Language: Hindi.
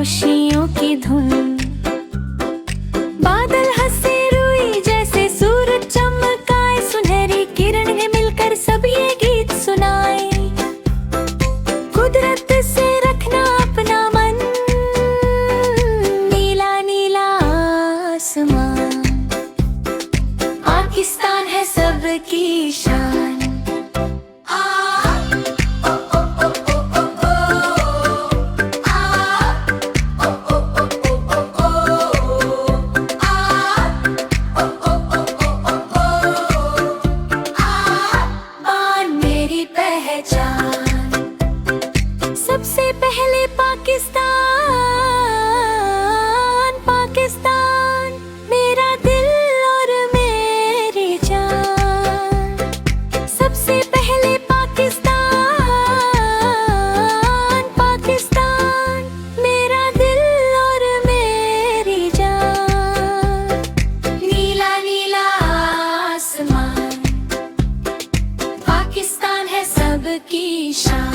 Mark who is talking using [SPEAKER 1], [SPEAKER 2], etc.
[SPEAKER 1] खुशियों की धुन। बादल हंसे रुई जैसे सूरज चमकाए, सुनहरी किरणें मिलकर सब ये गीत सुनाए। कुदरत से रखना अपना मन, नीला नीला आसमान, पाकिस्तान है सबकी शान। सबसे पहले पाकिस्तान, पाकिस्तान मेरा दिल और मेरी जान। सबसे पहले पाकिस्तान, पाकिस्तान मेरा दिल और मेरी जान। नीला नीला आसमान, पाकिस्तान है सबकी शान।